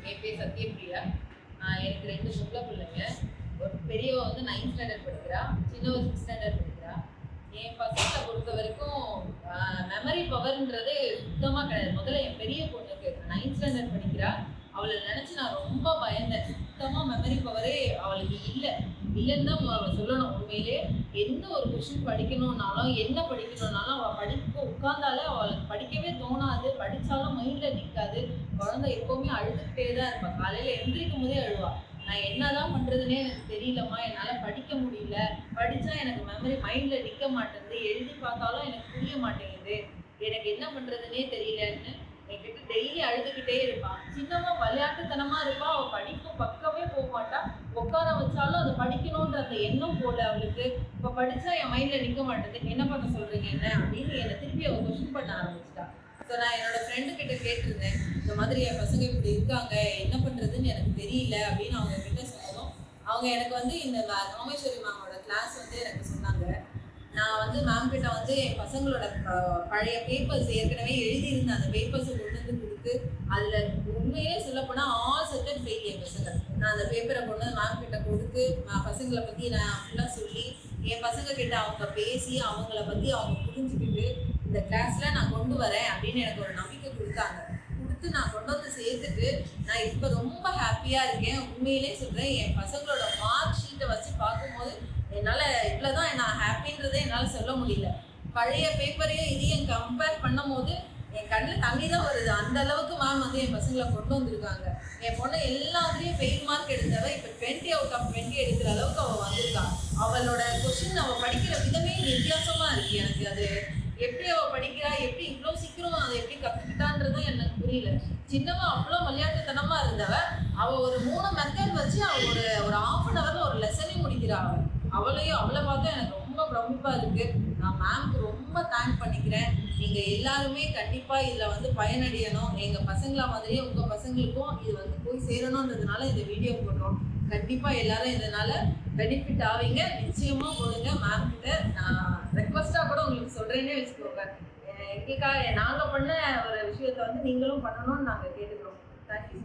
என் பேர் சத்யபிரியா. எனக்கு 2 பொம்பளை பிள்ளைங்க. ஒரு பெரியவ வந்து 9th ஸ்டாண்டர்ட் படிக்கிறா, சின்னவ 6th ஸ்டாண்டர்ட் படிக்கிறா. என் பசங்களை பொறுத்த வரைக்கும் மெமரி பவர்ன்றது சுத்தமாக கிடையாது. முதல்ல என் பெரிய பொண்ணுக்கு 9th ஸ்டாண்டர்ட் படிக்கிறா, அவளை நினச்சி நான் ரொம்ப பயந்தேன். சுத்தமாக மெமரி பவரே அவளுக்கு இல்லைன்னு தான் சொல்லணும். உண்மையிலே எந்த ஒரு கொஷின் படிக்கணும்னாலும் என்ன படிக்கணும்னாலும் அவள் படிக்க உட்கார்ந்தாலே அவளுக்கு படிக்கவே தோணாது. படித்தாலும் மைண்டில் நிற்காது. குழந்தை எப்போவுமே அழுதுகிட்டே தான் இருப்பாள். காலையில் எந்திரிக்கும் போதே அழுவா. நான் என்னதான் பண்ணுறதுனே எனக்கு தெரியலம்மா, என்னால் படிக்க முடியல, படித்தா எனக்கு மெமரி மைண்டில் நிற்க மாட்டேங்குது, எழுதி பார்த்தாலும் எனக்கு புரிய மாட்டேங்குது, எனக்கு என்ன பண்ணுறதுனே தெரியலன்னு என்கிட்ட டெய்லி அழுதுகிட்டே இருப்பான். சின்னவா விளையாட்டுத்தனமாக இருப்பாள். அவள் படிப்பு பக்கமே போக மாட்டா. உட்கார வச்சாலும் அதை படிக்கணுன்ற அந்த எண்ணம் போல அவளுக்கு. இப்போ படித்தா என் மைண்டில் நிற்க மாட்டேது, என்ன பண்ண சொல்கிறீங்க என்ன அப்படின்னு என்னை திருப்பி அவள் கொஸ்டின் பண்ண ஆரம்பிச்சிட்டா. ஸோ நான் என்னோடய ஃப்ரெண்டு கிட்ட கேட்டிருந்தேன், இந்த மாதிரி என் பசங்க இப்படி இருக்காங்க, என்ன பண்ணுறதுன்னு எனக்கு தெரியல அப்படின்னு அவங்க கிட்ட சொன்னதும் அவங்க எனக்கு வந்து இந்த ராமேஸ்வரி மேமோட கிளாஸ் வந்து எனக்கு சொன்னாங்க. நான் வந்து மேம் கிட்ட வந்து என் பசங்களோட பழைய பேப்பர்ஸ் ஏற்கனவே எழுதியிருந்த அந்த பேப்பர்ஸை கொண்டு வந்து கொடுத்து, அதில் உண்மையே சொல்லப்போனால் ஆல் சப்ஜெக்ட் ஃபெயில் என் பசங்க. நான் அந்த பேப்பரை கொண்டு வந்து மேம் கிட்ட கொடுத்து பசங்களை பற்றி நான் ஃபுல்லாக சொல்லி என் பசங்க கிட்ட அவங்க பேசி அவங்கள பற்றி அவங்க புரிஞ்சுக்கிட்டு இந்த கிளாஸில் நான் கொண்டு வரேன் அப்படின்னு எனக்கு ஒரு நம்பிக்கை கொடுத்தாங்க. கொடுத்து நான் கொண்டு வந்து சேர்த்துட்டு நான் இப்போ ரொம்ப ஹாப்பியாக இருக்கேன். உண்மையிலே சொல்கிறேன், என் பசங்களோட மார்க் ஷீட்டை வச்சு பார்க்கும்போது என்னால் இவ்வளோதான் நான் ஹாப்பின்றதே என்னால் சொல்ல முடியல. பழைய பேப்பரையும் இதையும் கம்பேர் பண்ணும் போது என் கண்ணில் தண்ணி தான் வருது. அந்த அளவுக்கு மேம் வந்து என் பசங்களை கொண்டு வந்திருக்காங்க. என் பொண்ணு எல்லாத்துலேயும் ஃபெயில் மார்க் எடுத்தவ இப்போ 20 out of 20 எடுக்கிற அளவுக்கு அவள் வந்திருக்காள். அவளோட கொஷின் அவள் படிக்கிற விதமே வித்தியாசமாக இருக்குது. எனக்கு அது எப்படி அவள் படிக்கிறா, எப்படி இவ்வளோ சீக்கிரம் அதை எப்படி கற்றுக்கிட்டான்றதும் எனக்கு புரியல. சின்னவா அவ்வளோ விளையாட்டுத்தனமாக இருந்தவ அவள் ஒரு 3 மெத்தட் வச்சு அவள் ஒரு ½ an hour ஒரு லெசனே முடிக்கிறா. அவளை பார்த்தா எனக்கு ரொம்ப பிரமிப்பாக இருக்குது. நான் மேம்க்கு ரொம்ப தேங்க் பண்ணிக்கிறேன். நீங்கள் எல்லாருமே கண்டிப்பாக இதில் வந்து பயனடையணும். எங்கள் பசங்களா மாதிரியே உங்கள் பசங்களுக்கும் இது வந்து போய் சேரணுன்றதுனால இந்த வீடியோ போடுறோம். கண்டிப்பாக எல்லாரும் இதனால் பெனிஃபிட் ஆவீங்க. நிச்சயமாக போடுங்க. மேம் கிட்ட நான் ரெக்வஸ்ட்டாக கூட உங்களுக்கு சொல்கிறேன்னே வச்சுக்கோங்க. எங்களுக்காக நாங்கள் பண்ண ஒரு விஷயத்தை வந்து நீங்களும் பண்ணணும்னு நாங்கள் கேட்டுக்கிறோம். தேங்க்யூ.